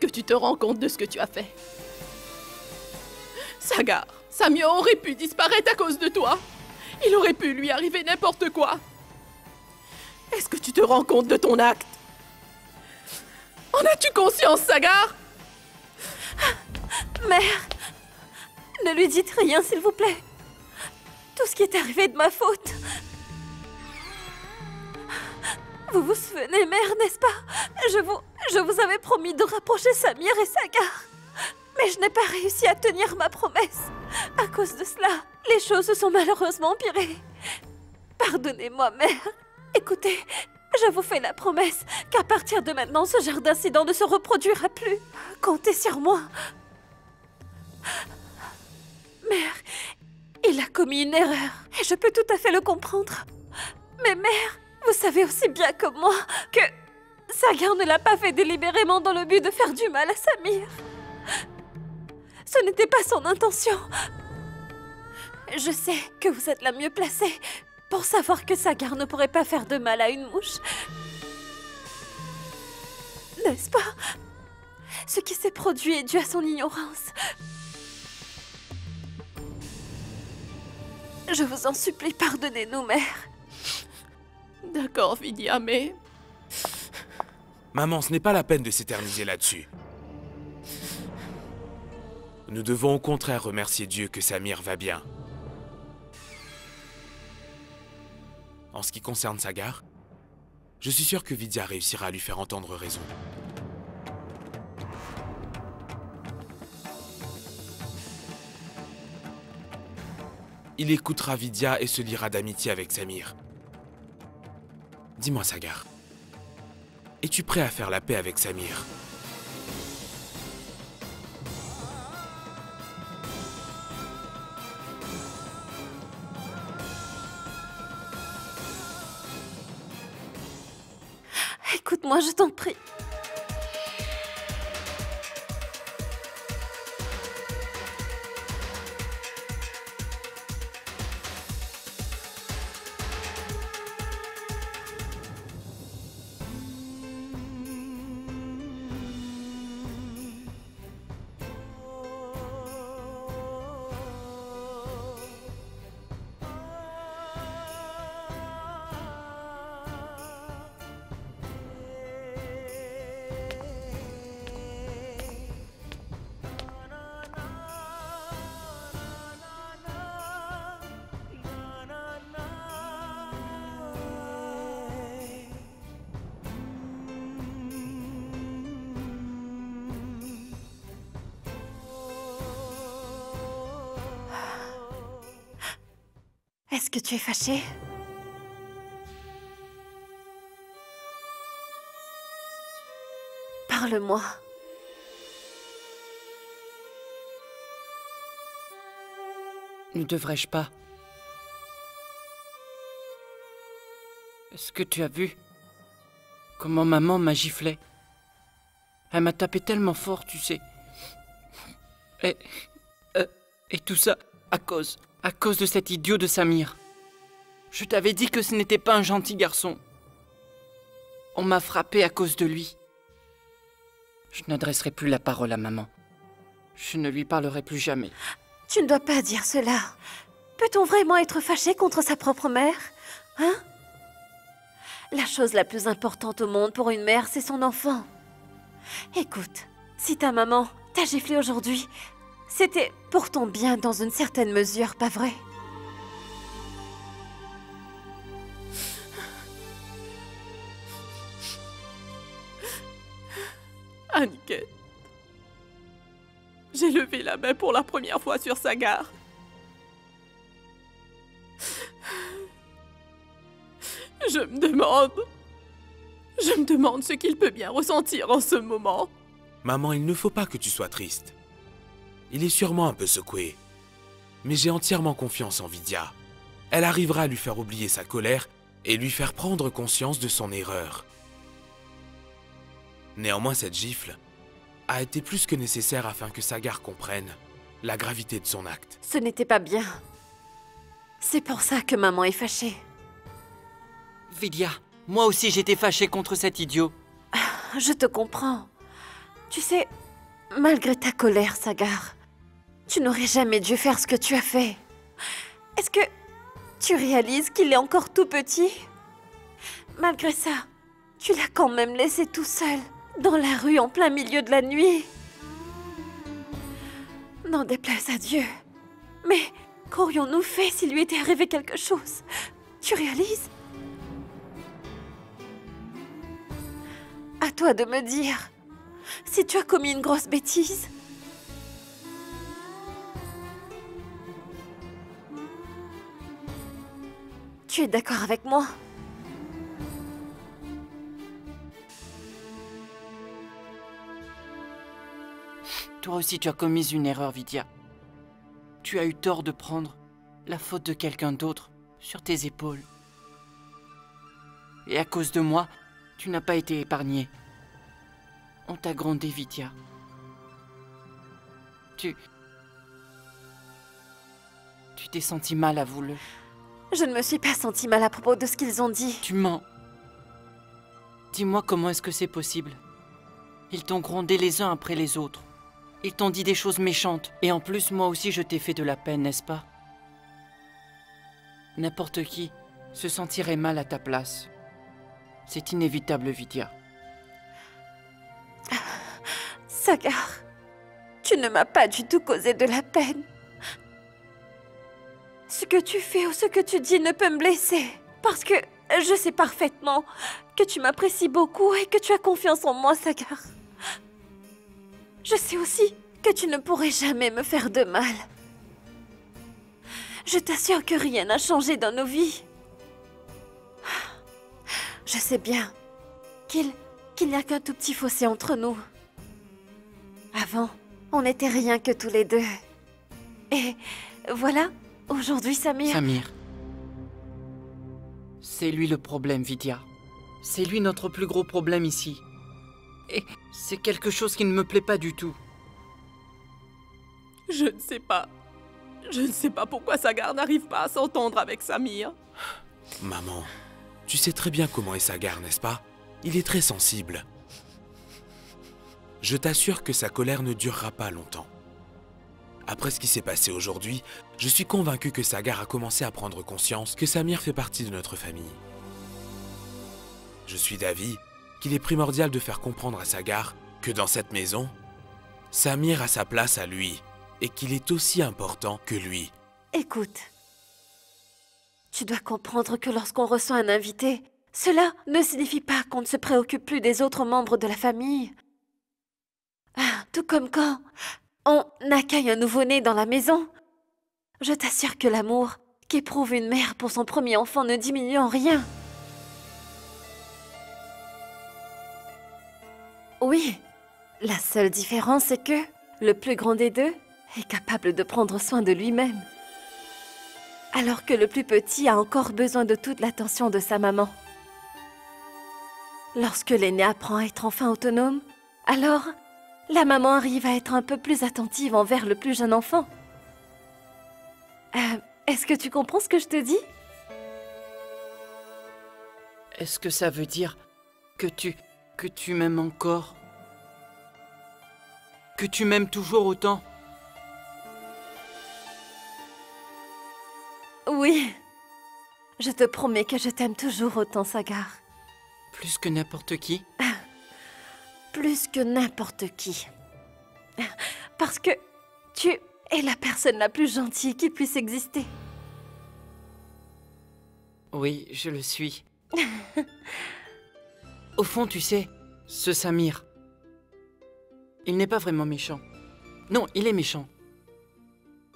Est-ce que tu te rends compte de ce que tu as fait? Sagar, Samir aurait pu disparaître à cause de toi. Il aurait pu lui arriver n'importe quoi. Est-ce que tu te rends compte de ton acte? En as-tu conscience, Sagar? Mère, ne lui dites rien, s'il vous plaît. Tout ce qui est arrivé est de ma faute. Vous vous souvenez, mère, n'est-ce pas? Je vous avais promis de rapprocher Samir et Sagar. Mais je n'ai pas réussi à tenir ma promesse. À cause de cela, les choses se sont malheureusement empirées. Pardonnez-moi, mère. Écoutez, je vous fais la promesse qu'à partir de maintenant, ce genre d'incident ne se reproduira plus. Comptez sur moi. Mère, il a commis une erreur et je peux tout à fait le comprendre. Mais mère, vous savez aussi bien que moi que Sagar ne l'a pas fait délibérément dans le but de faire du mal à Samir. Ce n'était pas son intention. Je sais que vous êtes la mieux placée pour savoir que Sagar ne pourrait pas faire de mal à une mouche. N'est-ce pas? Ce qui s'est produit est dû à son ignorance. Je vous en supplie, pardonnez-nous, mère. D'accord, Vidya, mais... Maman, ce n'est pas la peine de s'éterniser là-dessus. Nous devons au contraire remercier Dieu que Samir va bien. En ce qui concerne Sagar, je suis sûr que Vidya réussira à lui faire entendre raison. Il écoutera Vidya et se liera d'amitié avec Samir. Dis-moi, Sagar, es-tu prêt à faire la paix avec Samir? Écoute-moi, je t'en prie. Est-ce que tu es fâché? Parle-moi. Ne devrais-je pas? Est-ce que tu as vu comment maman m'a giflé? Elle m'a tapé tellement fort, tu sais. Et tout ça à cause de cet idiot de Samir. Je t'avais dit que ce n'était pas un gentil garçon. On m'a frappé à cause de lui. Je n'adresserai plus la parole à maman. Je ne lui parlerai plus jamais. Tu ne dois pas dire cela. Peut-on vraiment être fâché contre sa propre mère? Hein? La chose la plus importante au monde pour une mère, c'est son enfant. Écoute, si ta maman t'a giflé aujourd'hui, c'était pour ton bien dans une certaine mesure, pas vrai? Aniket, j'ai levé la main pour la première fois sur Sagar. Je me demande ce qu'il peut bien ressentir en ce moment. Maman, il ne faut pas que tu sois triste. Il est sûrement un peu secoué. Mais j'ai entièrement confiance en Vidya. Elle arrivera à lui faire oublier sa colère et lui faire prendre conscience de son erreur. Néanmoins, cette gifle a été plus que nécessaire afin que Sagar comprenne la gravité de son acte. Ce n'était pas bien. C'est pour ça que maman est fâchée. Vidya, moi aussi j'étais fâchée contre cet idiot. Je te comprends. Tu sais, malgré ta colère, Sagar, tu n'aurais jamais dû faire ce que tu as fait. Est-ce que tu réalises qu'il est encore tout petit? Malgré ça, tu l'as quand même laissé tout seul, dans la rue en plein milieu de la nuit. N'en déplaise à Dieu. Mais qu'aurions-nous fait s'il lui était arrivé quelque chose? Tu réalises? À toi de me dire si tu as commis une grosse bêtise. Tu es d'accord avec moi? Toi aussi, tu as commis une erreur, Vidya. Tu as eu tort de prendre la faute de quelqu'un d'autre sur tes épaules. Et à cause de moi, tu n'as pas été épargnée. On t'a grondé, Vidya. Tu t'es senti mal, avoue-le. Je ne me suis pas sentie mal à propos de ce qu'ils ont dit. Tu mens. Dis-moi comment est-ce que c'est possible? Ils t'ont grondé les uns après les autres. Ils t'ont dit des choses méchantes. Et en plus, moi aussi, je t'ai fait de la peine, n'est-ce pas? N'importe qui se sentirait mal à ta place. C'est inévitable, Vidya. Sagar, tu ne m'as pas du tout causé de la peine. Ce que tu fais ou ce que tu dis ne peut me blesser. Parce que je sais parfaitement que tu m'apprécies beaucoup et que tu as confiance en moi, Sagar. Je sais aussi que tu ne pourrais jamais me faire de mal. Je t'assure que rien n'a changé dans nos vies. Je sais bien qu'il n'y a qu'un tout petit fossé entre nous. Avant, on n'était rien que tous les deux. Et voilà, aujourd'hui, Samir... Samir. C'est lui le problème, Vidya. C'est lui notre plus gros problème ici. Et c'est quelque chose qui ne me plaît pas du tout. Je ne sais pas. Je ne sais pas pourquoi Sagar n'arrive pas à s'entendre avec Samir. Maman, tu sais très bien comment est Sagar, n'est-ce pas? Il est très sensible. Je t'assure que sa colère ne durera pas longtemps. Après ce qui s'est passé aujourd'hui, je suis convaincu que Sagar a commencé à prendre conscience que Samir fait partie de notre famille. Je suis d'avis qu'il est primordial de faire comprendre à Sagar que dans cette maison, Samir a sa place à lui et qu'il est aussi important que lui. Écoute, tu dois comprendre que lorsqu'on reçoit un invité, cela ne signifie pas qu'on ne se préoccupe plus des autres membres de la famille. Tout comme quand on accueille un nouveau-né dans la maison. Je t'assure que l'amour qu'éprouve une mère pour son premier enfant ne diminue en rien. Oui, la seule différence c'est que le plus grand des deux est capable de prendre soin de lui-même. Alors que le plus petit a encore besoin de toute l'attention de sa maman. Lorsque l'aîné apprend à être enfin autonome, alors la maman arrive à être un peu plus attentive envers le plus jeune enfant. Est-ce que tu comprends ce que je te dis? Est-ce que ça veut dire que tu m'aimes encore? Que tu m'aimes toujours autant? Oui. Je te promets que je t'aime toujours autant, Sagar. Plus que n'importe qui? Plus que n'importe qui. Parce que tu es la personne la plus gentille qui puisse exister. Oui, je le suis. Au fond, tu sais, ce Samir, il n'est pas vraiment méchant. Non, il est méchant.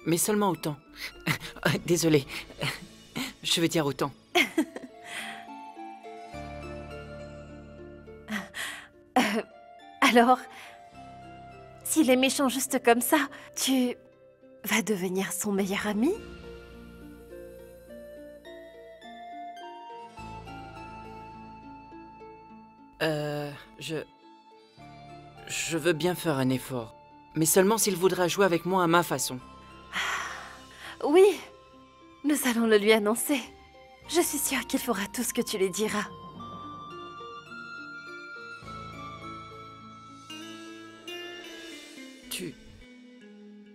Mais seulement autant. Désolé. Je veux dire autant. Alors, s'il est méchant juste comme ça, tu vas devenir son meilleur ami? Je veux bien faire un effort. Mais seulement s'il voudra jouer avec moi à ma façon. Oui, nous allons le lui annoncer. Je suis sûre qu'il fera tout ce que tu lui diras. Tu...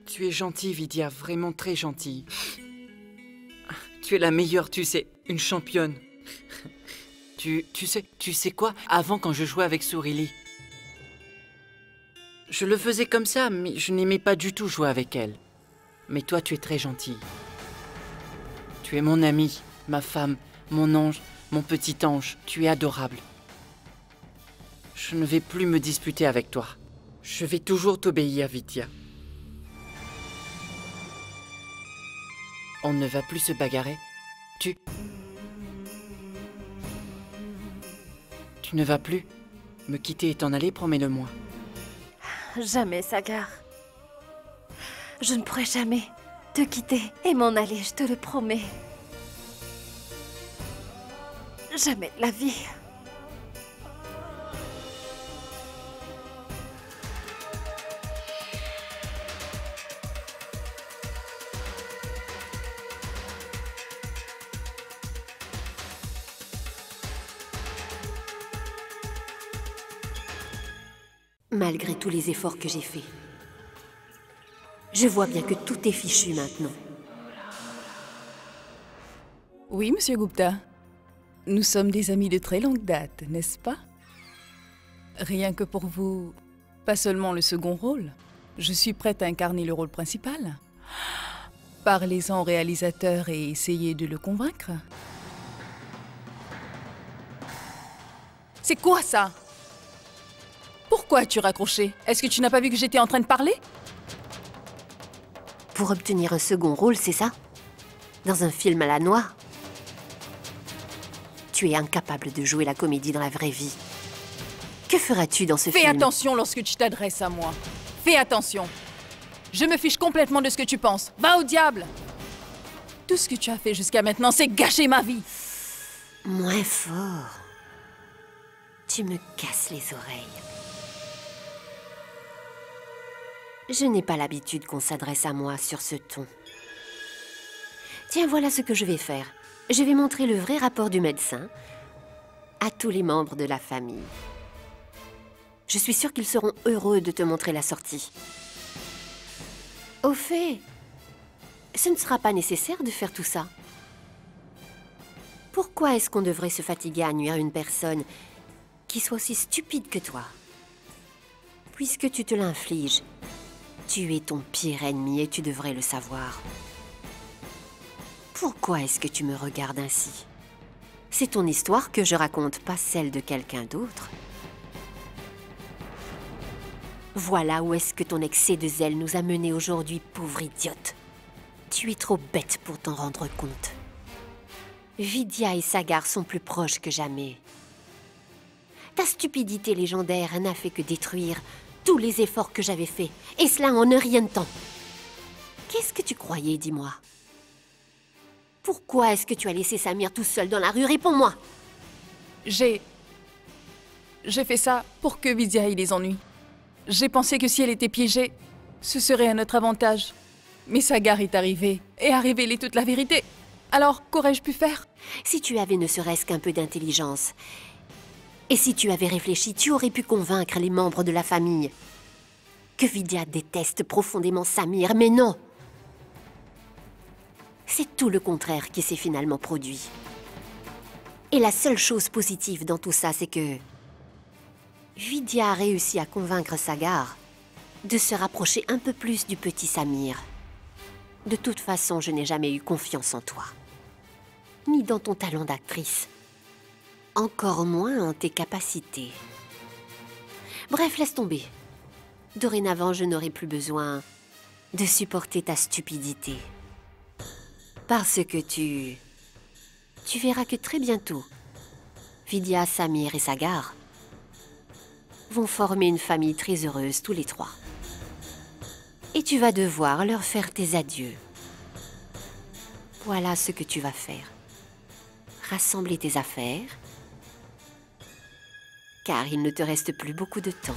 Tu es gentille, Vidya, vraiment très gentille. Tu es la meilleure, tu sais, une championne. Tu sais quoi? Avant, quand je jouais avec Surili, je le faisais comme ça, mais je n'aimais pas du tout jouer avec elle. Mais toi, tu es très gentille. Tu es mon amie, ma femme, mon ange, mon petit ange. Tu es adorable. Je ne vais plus me disputer avec toi. Je vais toujours t'obéir, Vidya. On ne va plus se bagarrer. Tu ne vas plus me quitter et t'en aller, promets-le-moi. Jamais, Sagar. Je ne pourrai jamais te quitter et m'en aller, je te le promets. Jamais de la vie. Malgré tous les efforts que j'ai faits, je vois bien que tout est fichu maintenant. Oui, monsieur Gupta. Nous sommes des amis de très longue date, n'est-ce pas? Rien que pour vous, pas seulement le second rôle. Je suis prête à incarner le rôle principal. Parlez-en au réalisateur et essayez de le convaincre. C'est quoi ça? Pourquoi as-tu raccroché? Est-ce que tu n'as pas vu que j'étais en train de parler? Pour obtenir un second rôle, c'est ça? Dans un film à la noire? Tu es incapable de jouer la comédie dans la vraie vie. Que feras-tu dans ce film? Fais attention lorsque tu t'adresses à moi. Fais attention. Je me fiche complètement de ce que tu penses. Va au diable! Tout ce que tu as fait jusqu'à maintenant, c'est gâcher ma vie. Moins fort. Tu me casses les oreilles. Je n'ai pas l'habitude qu'on s'adresse à moi sur ce ton. Tiens, voilà ce que je vais faire. Je vais montrer le vrai rapport du médecin à tous les membres de la famille. Je suis sûre qu'ils seront heureux de te montrer la sortie. Au fait, ce ne sera pas nécessaire de faire tout ça. Pourquoi est-ce qu'on devrait se fatiguer à nuire à une personne qui soit aussi stupide que toi? Puisque tu te l'infliges, tu es ton pire ennemi et tu devrais le savoir. Pourquoi est-ce que tu me regardes ainsi? C'est ton histoire que je raconte, pas celle de quelqu'un d'autre. Voilà où est-ce que ton excès de zèle nous a menés aujourd'hui, pauvre idiote. Tu es trop bête pour t'en rendre compte. Vidya et Sagar sont plus proches que jamais. Ta stupidité légendaire n'a fait que détruire tous les efforts que j'avais faits, et cela en un rien de temps. Qu'est-ce que tu croyais, dis-moi? Pourquoi est-ce que tu as laissé Samir tout seul dans la rue? Réponds-moi! J'ai fait ça pour que Vidya ait des ennuis. J'ai pensé que si elle était piégée, ce serait à notre avantage. Mais Sagar est arrivé et a révélé toute la vérité. Alors, qu'aurais-je pu faire? Si tu avais ne serait-ce qu'un peu d'intelligence, et si tu avais réfléchi, tu aurais pu convaincre les membres de la famille que Vidya déteste profondément Samir, mais non! C'est tout le contraire qui s'est finalement produit. Et la seule chose positive dans tout ça, c'est que Vidya a réussi à convaincre Sagar de se rapprocher un peu plus du petit Samir. De toute façon, je n'ai jamais eu confiance en toi, ni dans ton talent d'actrice, encore moins en tes capacités. Bref, laisse tomber. Dorénavant, je n'aurai plus besoin de supporter ta stupidité. Parce que tu verras que très bientôt, Vidya, Samir et Sagar vont former une famille très heureuse tous les trois. Et tu vas devoir leur faire tes adieux. Voilà ce que tu vas faire. Rassembler tes affaires, car il ne te reste plus beaucoup de temps.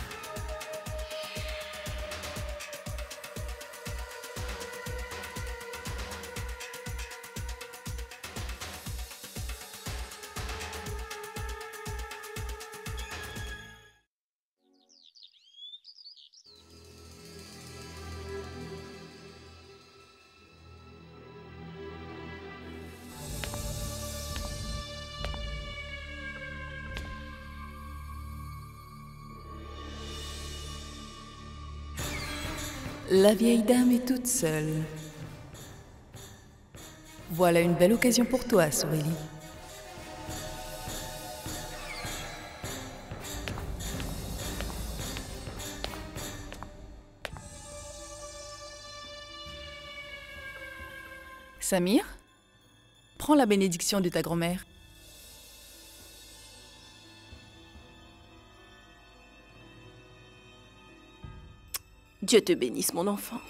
La vieille dame est toute seule. Voilà une belle occasion pour toi, Sorelli. Samir, prends la bénédiction de ta grand-mère. Dieu te bénisse, mon enfant.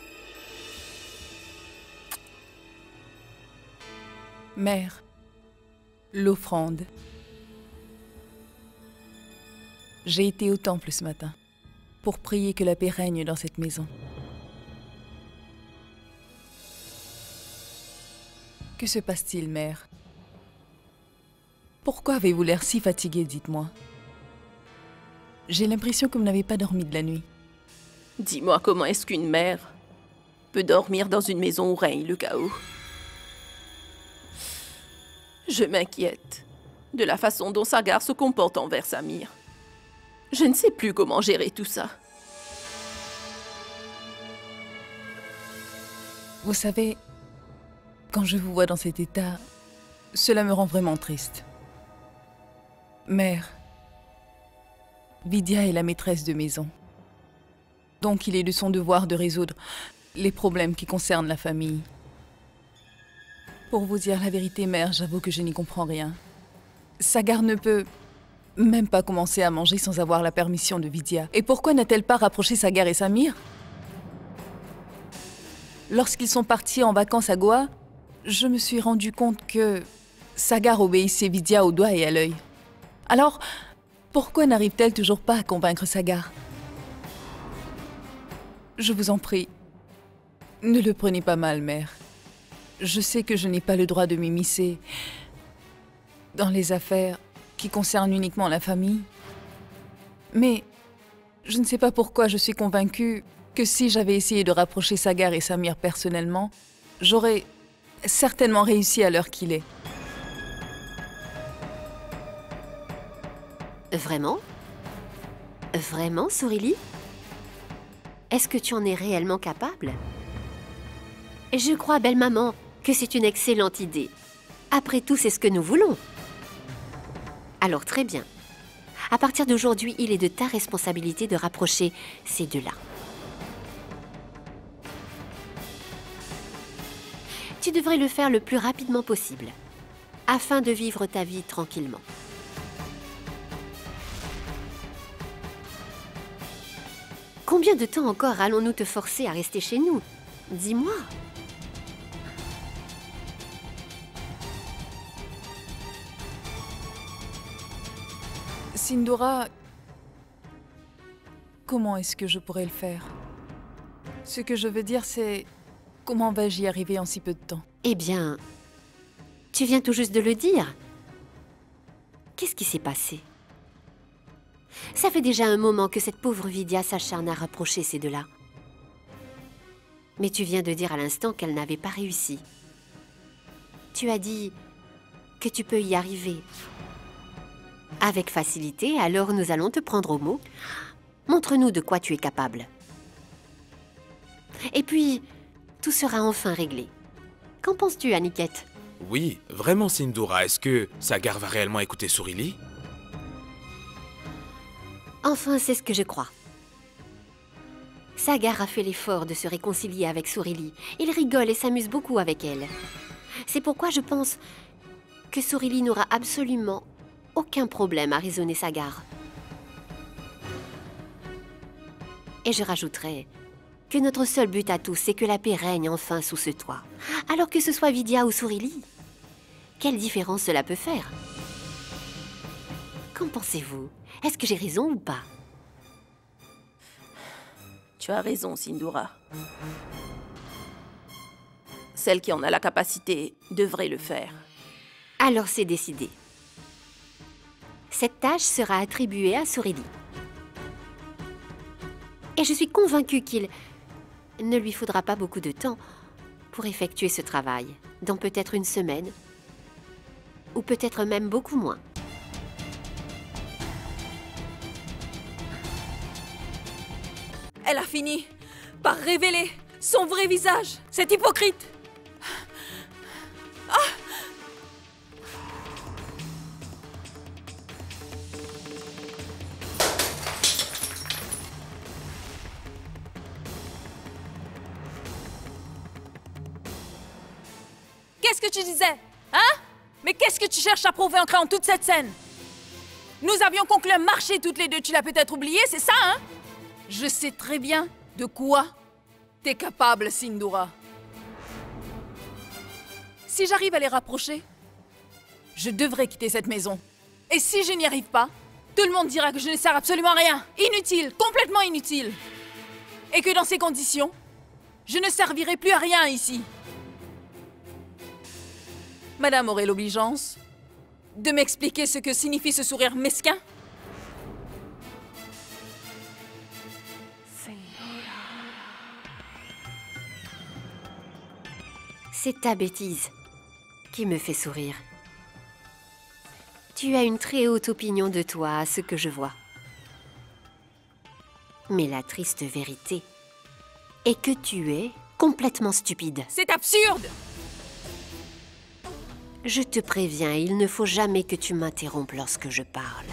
Mère, l'offrande. J'ai été au temple ce matin pour prier que la paix règne dans cette maison. Que se passe-t-il, mère? Pourquoi avez-vous l'air si fatiguée, dites-moi? J'ai l'impression que vous n'avez pas dormi de la nuit. Dis-moi, comment est-ce qu'une mère peut dormir dans une maison où règne le chaos? Je m'inquiète de la façon dont Sagar se comporte envers Samir. Je ne sais plus comment gérer tout ça. Vous savez, quand je vous vois dans cet état, cela me rend vraiment triste. Mère, Vidya est la maîtresse de maison. Donc il est de son devoir de résoudre les problèmes qui concernent la famille. Pour vous dire la vérité, mère, j'avoue que je n'y comprends rien. Sagar ne peut même pas commencer à manger sans avoir la permission de Vidya. Et pourquoi n'a-t-elle pas rapproché Sagar et Samir? Lorsqu'ils sont partis en vacances à Goa, je me suis rendu compte que Sagar obéissait Vidya au doigt et à l'œil. Alors, pourquoi n'arrive-t-elle toujours pas à convaincre Sagar? Je vous en prie, ne le prenez pas mal, mère. Je sais que je n'ai pas le droit de m'immiscer dans les affaires qui concernent uniquement la famille. Mais je ne sais pas pourquoi je suis convaincue que si j'avais essayé de rapprocher Sagar et Samir personnellement, j'aurais certainement réussi à l'heure qu'il est. Vraiment? Vraiment, Sorelli? Est-ce que tu en es réellement capable? Je crois, belle maman, que c'est une excellente idée. Après tout, c'est ce que nous voulons. Alors très bien. À partir d'aujourd'hui, il est de ta responsabilité de rapprocher ces deux-là. Tu devrais le faire le plus rapidement possible, afin de vivre ta vie tranquillement. Combien de temps encore allons-nous te forcer à rester chez nous? Dis-moi. Sindhura, comment est-ce que je pourrais le faire? Ce que je veux dire, c'est comment vais-je y arriver en si peu de temps? Eh bien, tu viens tout juste de le dire. Qu'est-ce qui s'est passé? Ça fait déjà un moment que cette pauvre Vidya s'acharne à rapprocher ces deux-là. Mais tu viens de dire à l'instant qu'elle n'avait pas réussi. Tu as dit que tu peux y arriver. Avec facilité, alors nous allons te prendre au mot. Montre-nous de quoi tu es capable. Et puis, tout sera enfin réglé. Qu'en penses-tu, Aniket? Oui, vraiment, Sindhura, est-ce que Sagar va réellement écouter Sorelli? Enfin, c'est ce que je crois. Sagar a fait l'effort de se réconcilier avec Sorelli. Il rigole et s'amuse beaucoup avec elle. C'est pourquoi je pense que Sorelli n'aura absolument aucun problème à raisonner Sagar. Et je rajouterai que notre seul but à tous, c'est que la paix règne enfin sous ce toit. Alors que ce soit Vidya ou Sorelli, quelle différence cela peut faire? Qu'en pensez-vous? Est-ce que j'ai raison ou pas? Tu as raison, Sindhura. Celle qui en a la capacité devrait le faire. Alors c'est décidé. Cette tâche sera attribuée à Sorelli. Et je suis convaincue qu'il ne lui faudra pas beaucoup de temps pour effectuer ce travail, dans peut-être une semaine, ou peut-être même beaucoup moins. Elle a fini. par révéler son vrai visage. C'est hypocrite. Qu'est-ce que tu disais? Hein? Mais qu'est-ce que tu cherches à prouver en créant toute cette scène? Nous avions conclu un marché toutes les deux, tu l'as peut-être oublié, c'est ça, hein? Je sais très bien de quoi t'es capable, Sindhura. Si j'arrive à les rapprocher, je devrais quitter cette maison. Et si je n'y arrive pas, tout le monde dira que je ne sers absolument à rien. Inutile, complètement inutile. Et que dans ces conditions, je ne servirai plus à rien ici. Madame aurait l'obligeance de m'expliquer ce que signifie ce sourire mesquin? C'est ta bêtise qui me fait sourire. Tu as une très haute opinion de toi, à ce que je vois. Mais la triste vérité est que tu es complètement stupide. C'est absurde! Je te préviens, il ne faut jamais que tu m'interrompes lorsque je parle.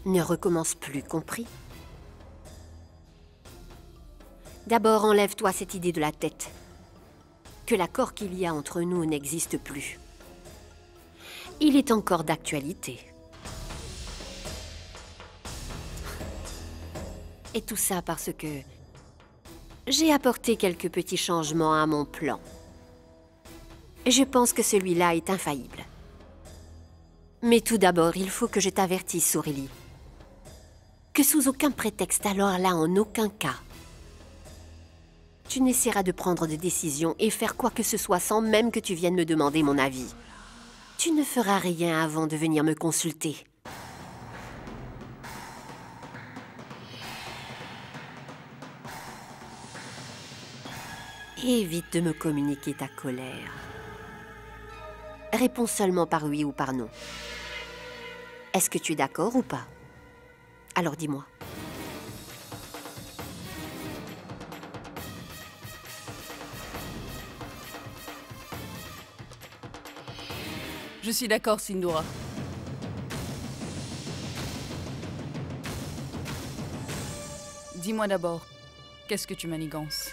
Ne recommence plus, compris? D'abord, enlève-toi cette idée de la tête. Que l'accord qu'il y a entre nous n'existe plus. Il est encore d'actualité. Et tout ça parce que j'ai apporté quelques petits changements à mon plan. Je pense que celui-là est infaillible. Mais tout d'abord, il faut que je t'avertisse, Aurélie. Que sous aucun prétexte, alors là, en aucun cas, tu n'essaieras de prendre de décision et faire quoi que ce soit sans même que tu viennes me demander mon avis. Tu ne feras rien avant de venir me consulter. Évite de me communiquer ta colère. Réponds seulement par oui ou par non. Est-ce que tu es d'accord ou pas? Alors dis-moi. Je suis d'accord, Sindhura. Dis-moi d'abord, qu'est-ce que tu manigances?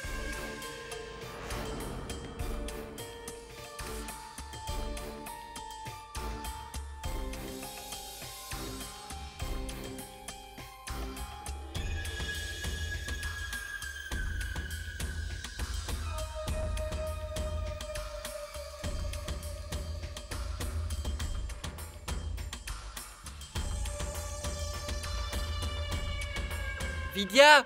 Vidya!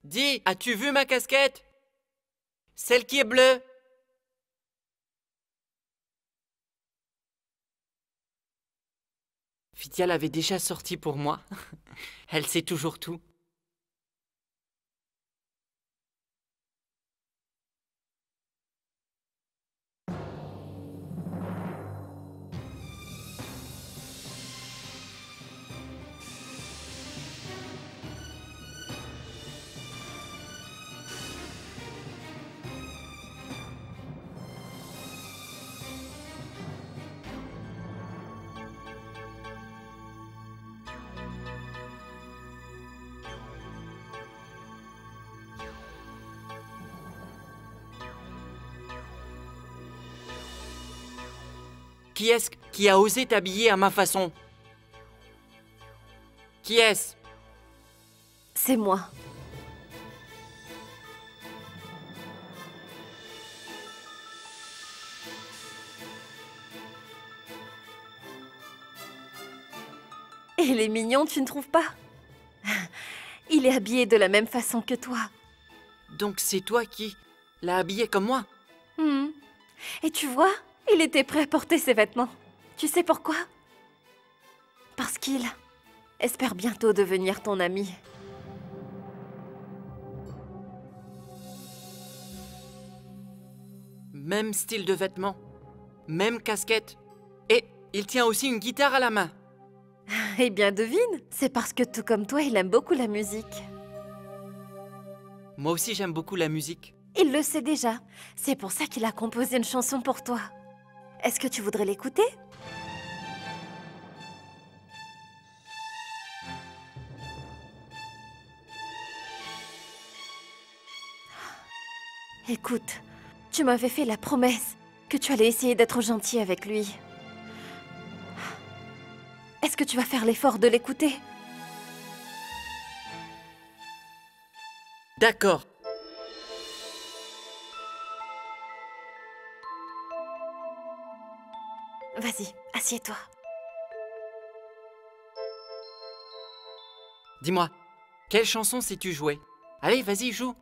Dis, as-tu vu ma casquette? Celle qui est bleue? Vidya l'avait déjà sortie pour moi. Elle sait toujours tout. Qui est-ce qui a osé t'habiller à ma façon? Qui est-ce? C'est moi. Il est mignon, tu ne trouves pas? Il est habillé de la même façon que toi. Donc c'est toi qui l'as habillé comme moi? Et tu vois, il était prêt à porter ses vêtements. Tu sais pourquoi? Parce qu'il espère bientôt devenir ton ami. Même style de vêtements, même casquette. Et il tient aussi une guitare à la main. Eh bien, devine, c'est parce que tout comme toi, il aime beaucoup la musique. Moi aussi, j'aime beaucoup la musique. Il le sait déjà. C'est pour ça qu'il a composé une chanson pour toi. Est-ce que tu voudrais l'écouter? Écoute, tu m'avais fait la promesse que tu allais essayer d'être gentil avec lui. Est-ce que tu vas faire l'effort de l'écouter? D'accord. Vas-y, assieds-toi. Dis-moi, quelle chanson sais-tu jouer? Allez, vas-y, joue.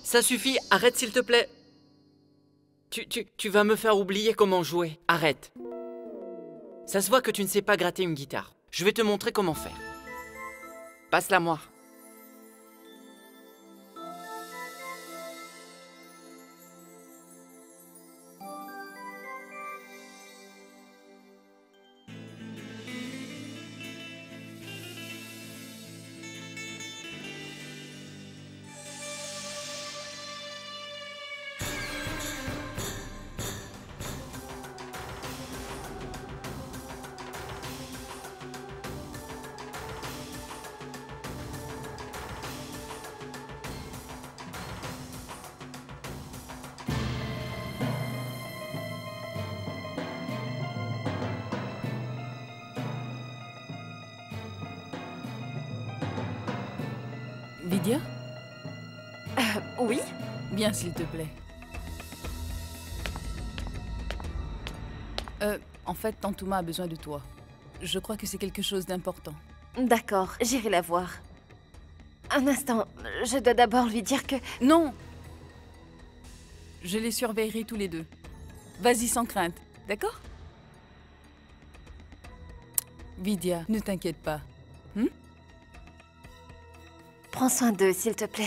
Ça suffit, arrête s'il te plaît. Tu vas me faire oublier comment jouer. Arrête. Ça se voit que tu ne sais pas gratter une guitare. Je vais te montrer comment faire. Passe-la moi. Vidya? Oui? Bien, s'il te plaît. En fait, Tantouma a besoin de toi. Je crois que c'est quelque chose d'important. D'accord, j'irai la voir. Un instant, je dois d'abord lui dire que... Non! Je les surveillerai tous les deux. Vas-y sans crainte, d'accord? Vidya, ne t'inquiète pas. Prends soin d'eux, s'il te plaît.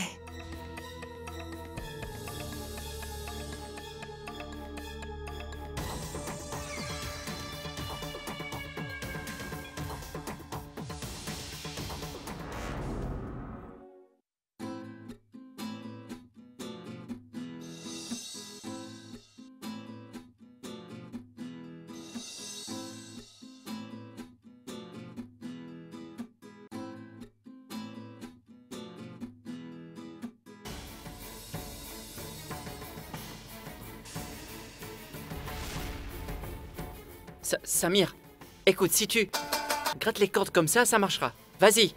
Samir, écoute, si tu grattes les cordes comme ça marchera. Vas-y.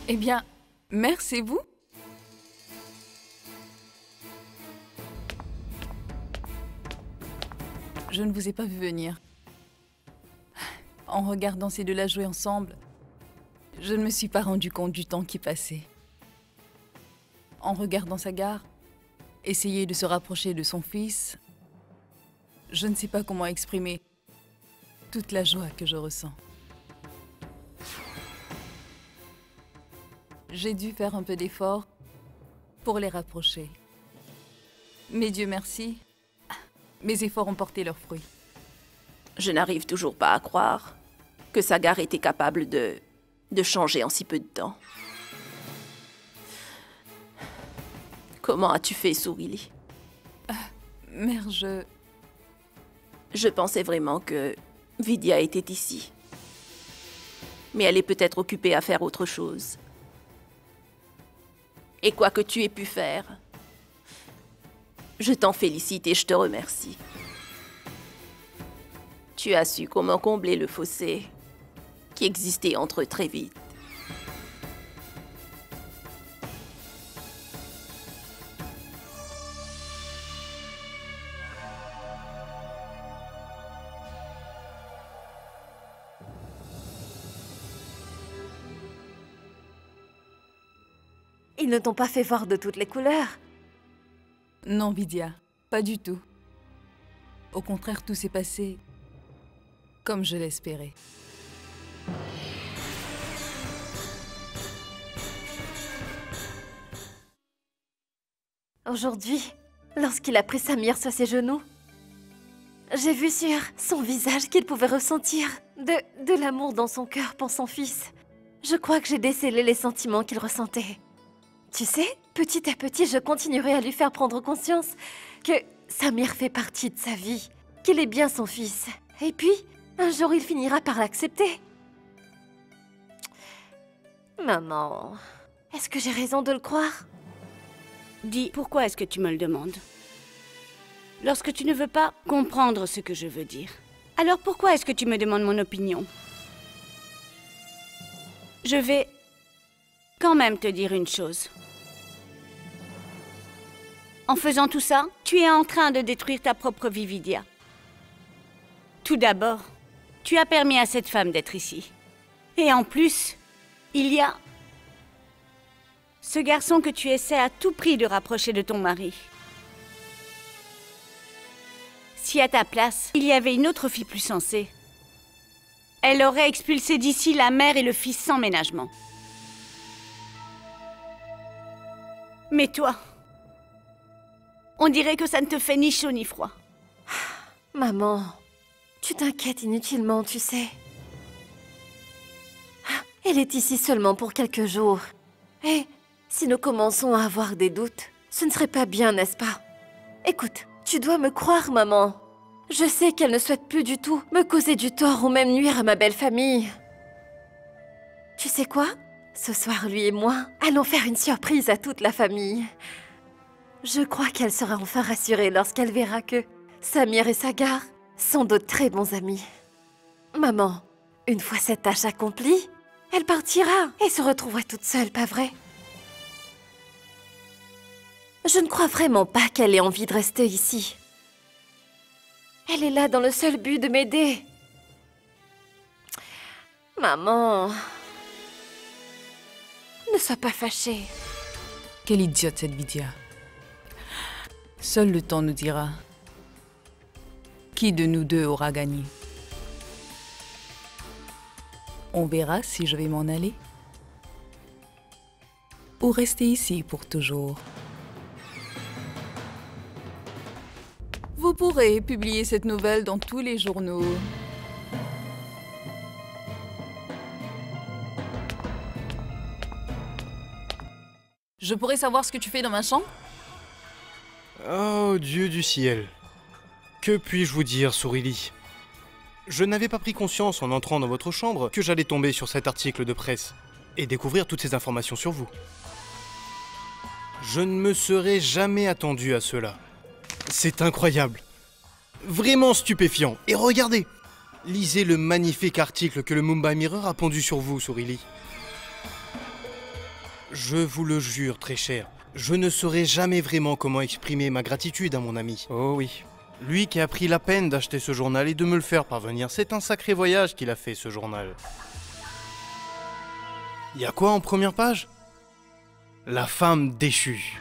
Eh bien, merci vous. Je ne vous ai pas vu venir. En regardant ces deux-là jouer ensemble, je ne me suis pas rendu compte du temps qui passait. En regardant Sagar essayer de se rapprocher de son fils, je ne sais pas comment exprimer toute la joie que je ressens. J'ai dû faire un peu d'effort pour les rapprocher. Mais Dieu merci, mes efforts ont porté leurs fruits. Je n'arrive toujours pas à croire que Sagar était capable de changer en si peu de temps. Comment as-tu fait, Sourili? Mère, Je pensais vraiment que Vidya était ici. Mais elle est peut-être occupée à faire autre chose. Et quoi que tu aies pu faire, je t'en félicite et je te remercie. Tu as su comment combler le fossé qui existait entre eux très vite. Ils ne t'ont pas fait voir de toutes les couleurs. Non, Vidya, pas du tout. Au contraire, tout s'est passé comme je l'espérais. Aujourd'hui, lorsqu'il a pris Samir sur ses genoux, j'ai vu sur son visage qu'il pouvait ressentir de l'amour dans son cœur pour son fils. Je crois que j'ai décelé les sentiments qu'il ressentait. Tu sais, petit à petit, je continuerai à lui faire prendre conscience que Samir fait partie de sa vie, qu'il est bien son fils. Et puis, un jour, il finira par l'accepter. Maman, est-ce que j'ai raison de le croire? Dis, pourquoi est-ce que tu me le demandes? Lorsque tu ne veux pas comprendre ce que je veux dire, alors pourquoi est-ce que tu me demandes mon opinion? Je vais quand même te dire une chose. En faisant tout ça, tu es en train de détruire ta propre vie, Vidya. Tout d'abord, tu as permis à cette femme d'être ici. Et en plus, il y a ce garçon que tu essaies à tout prix de rapprocher de ton mari. Si à ta place, il y avait une autre fille plus sensée, elle aurait expulsé d'ici la mère et le fils sans ménagement. Mais toi, on dirait que ça ne te fait ni chaud ni froid. Maman, tu t'inquiètes inutilement, tu sais. Elle est ici seulement pour quelques jours. Et si nous commençons à avoir des doutes, ce ne serait pas bien, n'est-ce pas? Écoute, tu dois me croire, maman. Je sais qu'elle ne souhaite plus du tout me causer du tort ou même nuire à ma belle famille. Tu sais quoi? Ce soir, lui et moi, allons faire une surprise à toute la famille. Je crois qu'elle sera enfin rassurée lorsqu'elle verra que Samir et Sagar sont de très bons amis. Maman, une fois cette tâche accomplie, elle partira et se retrouvera toute seule, pas vrai? Je ne crois vraiment pas qu'elle ait envie de rester ici. Elle est là dans le seul but de m'aider. Maman, ne sois pas fâchée. Quelle idiote cette Vidya. Seul le temps nous dira qui de nous deux aura gagné. On verra si je vais m'en aller ou rester ici pour toujours. Vous pourrez publier cette nouvelle dans tous les journaux. Je pourrais savoir ce que tu fais dans ma chambre? Oh, Dieu du ciel. Que puis-je vous dire, Sourili? Je n'avais pas pris conscience en entrant dans votre chambre que j'allais tomber sur cet article de presse et découvrir toutes ces informations sur vous. Je ne me serais jamais attendu à cela. C'est incroyable. Vraiment stupéfiant. Et regardez, lisez le magnifique article que le Mumbai Mirror a pondu sur vous, Sourili. Je vous le jure, très cher, je ne saurais jamais vraiment comment exprimer ma gratitude à mon ami. Oh oui. Lui qui a pris la peine d'acheter ce journal et de me le faire parvenir, c'est un sacré voyage qu'il a fait, ce journal. Y a quoi en première page? La femme déchue.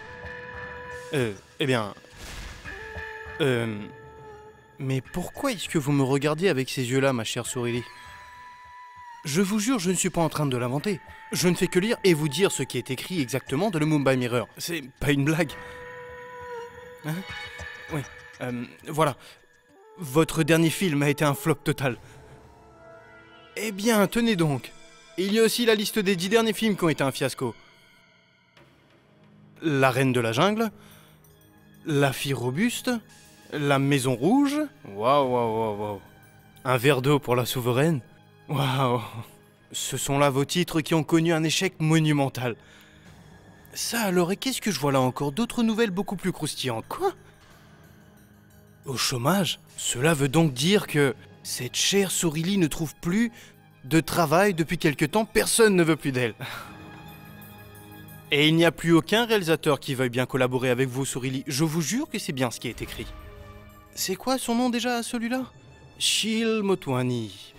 Eh bien... Mais pourquoi est-ce que vous me regardez avec ces yeux-là, ma chère Sourili? Je vous jure, je ne suis pas en train de l'inventer. Je ne fais que lire et vous dire ce qui est écrit exactement dans le Mumbai Mirror. C'est pas une blague. Hein? Oui. Voilà. Votre dernier film a été un flop total. Eh bien, tenez donc. Il y a aussi la liste des 10 derniers films qui ont été un fiasco. La Reine de la Jungle, La Fille Robuste, La Maison Rouge. Waouh, waouh, waouh, waouh. Un verre d'eau pour la souveraine. Waouh. Ce sont là vos titres qui ont connu un échec monumental. Ça alors, et qu'est-ce que je vois là encore? D'autres nouvelles beaucoup plus croustillantes. Quoi? Au chômage? Cela veut donc dire que cette chère Sourili ne trouve plus de travail depuis quelque temps, personne ne veut plus d'elle. Et il n'y a plus aucun réalisateur qui veuille bien collaborer avec vous, Sorili. Je vous jure que c'est bien ce qui est écrit. C'est quoi son nom déjà, celui-là? Shil Motwani.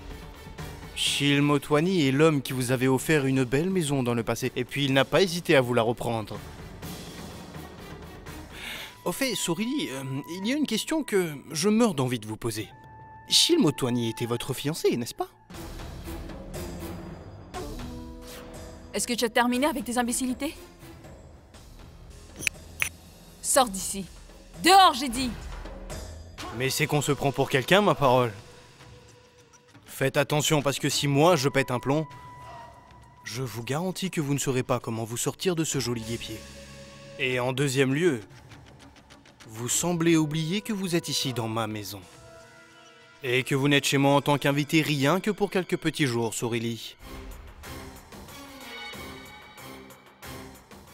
Shil Motwani est l'homme qui vous avait offert une belle maison dans le passé, et puis il n'a pas hésité à vous la reprendre. Au fait, Sorili, il y a une question que je meurs d'envie de vous poser. Shil Motwani était votre fiancé, n'est-ce pas? Est-ce que tu as terminé avec tes imbécilités? Sors d'ici. Dehors, j'ai dit. Mais c'est qu'on se prend pour quelqu'un, ma parole. Faites attention, parce que si moi je pète un plomb, je vous garantis que vous ne saurez pas comment vous sortir de ce joli guêpier. Et en deuxième lieu, vous semblez oublier que vous êtes ici dans ma maison. Et que vous n'êtes chez moi en tant qu'invité rien que pour quelques petits jours, Sorili.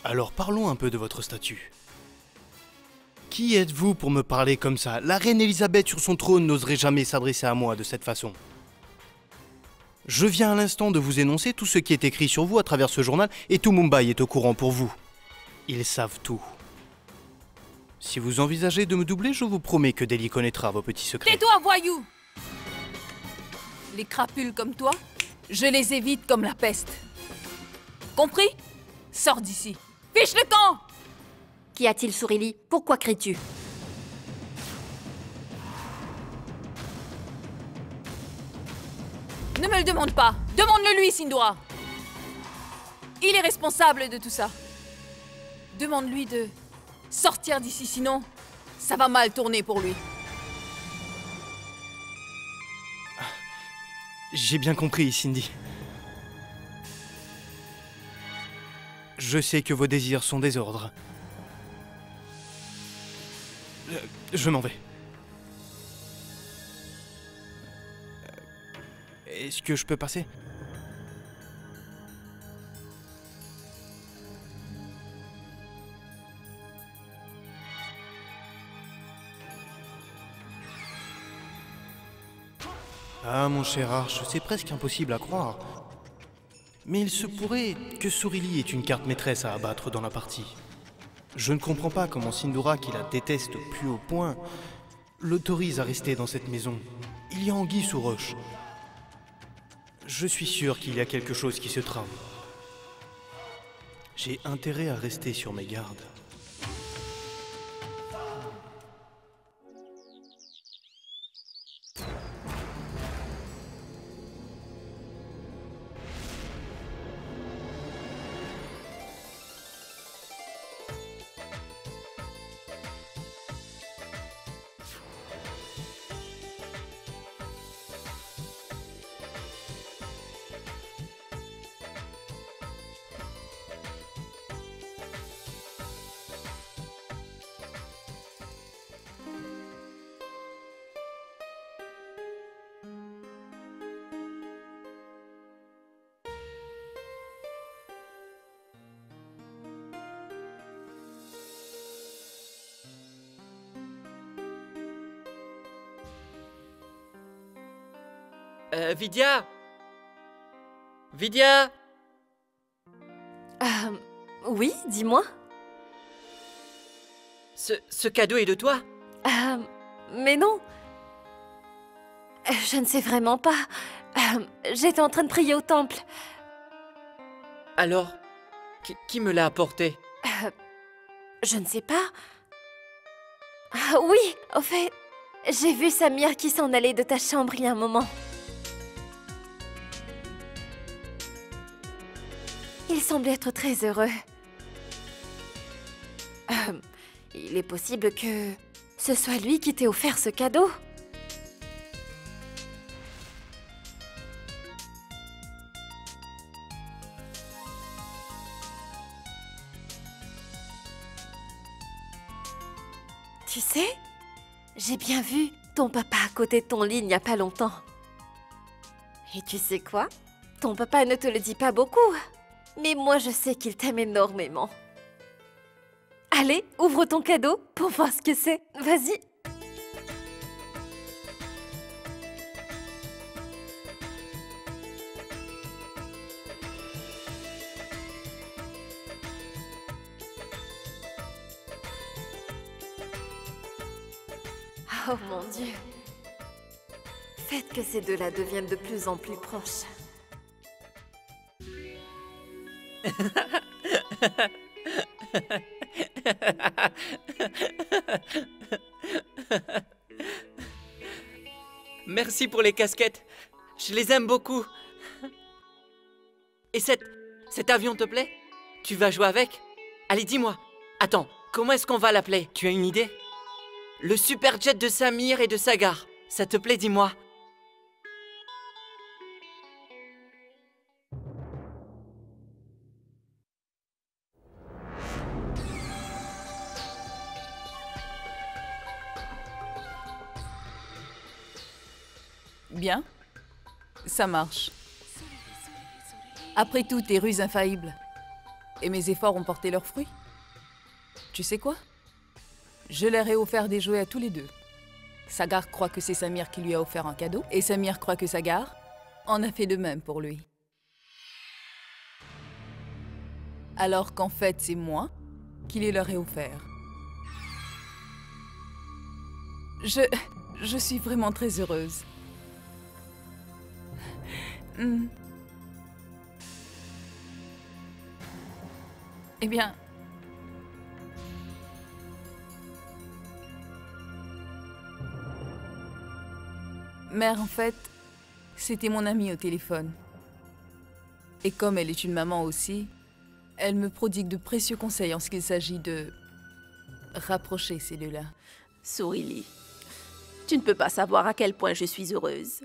Alors parlons un peu de votre statut. Qui êtes-vous pour me parler comme ça? La reine Elisabeth sur son trône n'oserait jamais s'adresser à moi de cette façon. Je viens à l'instant de vous énoncer tout ce qui est écrit sur vous à travers ce journal et tout Mumbai est au courant pour vous. Ils savent tout. Si vous envisagez de me doubler, je vous promets que Delhi connaîtra vos petits secrets. Tais-toi, voyou! Les crapules comme toi, je les évite comme la peste. Compris? Sors d'ici. Fiche le camp! Qu'y a-t-il, Sorili? Pourquoi cries-tu? Ne me le demande pas. Demande-le lui, Sindora. Il est responsable de tout ça. Demande-lui de sortir d'ici, sinon ça va mal tourner pour lui. J'ai bien compris, Cindy. Je sais que vos désirs sont désordres. Je m'en vais. Est-ce que je peux passer? Ah, mon cher Arch, c'est presque impossible à croire. Mais il se pourrait que Sorili est une carte maîtresse à abattre dans la partie. Je ne comprends pas comment Sindora, qui la déteste au plus haut point, l'autorise à rester dans cette maison. Il y a anguille sous roche. Je suis sûr qu'il y a quelque chose qui se trame. J'ai intérêt à rester sur mes gardes. Vidya! Vidya! Oui, dis-moi. Ce cadeau est de toi? Mais non. Je ne sais vraiment pas. J'étais en train de prier au temple. Alors, qui me l'a apporté? Je ne sais pas. Ah oui, au fait, j'ai vu Samir qui s'en allait de ta chambre il y a un moment. Il semblait être très heureux. Il est possible que ce soit lui qui t'ait offert ce cadeau. Tu sais, j'ai bien vu ton papa à côté de ton lit il n'y a pas longtemps. Et tu sais quoi? Ton papa ne te le dit pas beaucoup. Mais moi, je sais qu'il t'aime énormément. Allez, ouvre ton cadeau pour voir ce que c'est. Vas-y. Oh mon Dieu. Faites que ces deux-là deviennent de plus en plus proches. Merci pour les casquettes. Je les aime beaucoup. Et cet avion te plaît? Tu vas jouer avec? Allez, dis-moi. Attends, comment est-ce qu'on va l'appeler? Tu as une idée? Le super jet de Samir et de Sagar. Ça te plaît, dis-moi. Bien. Ça marche. Après tout, tes ruses infaillibles. Et mes efforts ont porté leurs fruits. Tu sais quoi? Je leur ai offert des jouets à tous les deux. Sagar croit que c'est Samir qui lui a offert un cadeau, et Samir croit que Sagar en a fait de même pour lui. Alors qu'en fait, c'est moi qui les leur ai offert. Je suis vraiment très heureuse. Eh bien... Mère, en fait, c'était mon amie au téléphone. Et comme elle est une maman aussi, elle me prodigue de précieux conseils en ce qu'il s'agit de rapprocher ces deux-là. Sourili, tu ne peux pas savoir à quel point je suis heureuse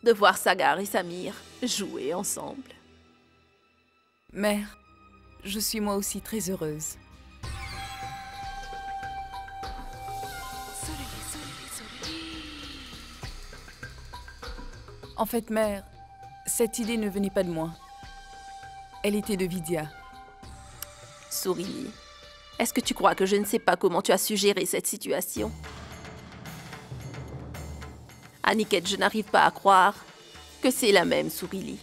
de voir Sagar et Samir jouer ensemble. Mère, je suis moi aussi très heureuse. En fait, mère, cette idée ne venait pas de moi. Elle était de Vidya. Sourili, est-ce que tu crois que je ne sais pas comment tu as su gérer cette situation? Aniket, je n'arrive pas à croire que c'est la même Sourili.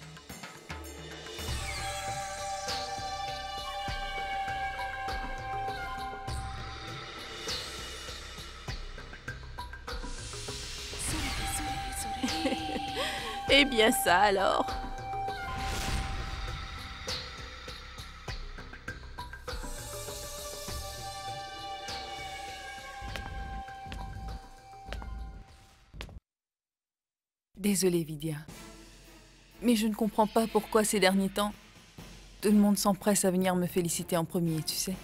Eh bien ça alors. Désolée, Vidya. Mais je ne comprends pas pourquoi ces derniers temps, tout le monde s'empresse à venir me féliciter en premier, tu sais.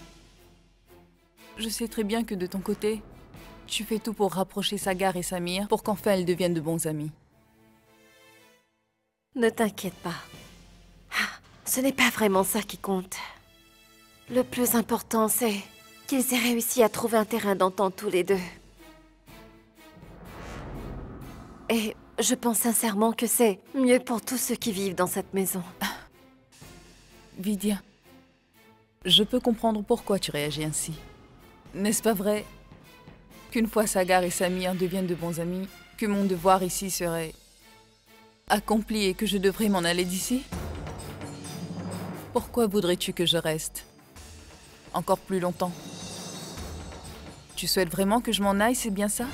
Je sais très bien que de ton côté, tu fais tout pour rapprocher Sagar et Samir pour qu'enfin elles deviennent de bons amis. Ne t'inquiète pas. Ce n'est pas vraiment ça qui compte. Le plus important, c'est qu'ils aient réussi à trouver un terrain d'entente tous les deux. Et je pense sincèrement que c'est mieux pour tous ceux qui vivent dans cette maison. Vidya, je peux comprendre pourquoi tu réagis ainsi. N'est-ce pas vrai qu'une fois Sagar et Samir deviennent de bons amis, que mon devoir ici serait accompli et que je devrais m'en aller d'ici? Pourquoi voudrais-tu que je reste encore plus longtemps? Tu souhaites vraiment que je m'en aille, c'est bien ça?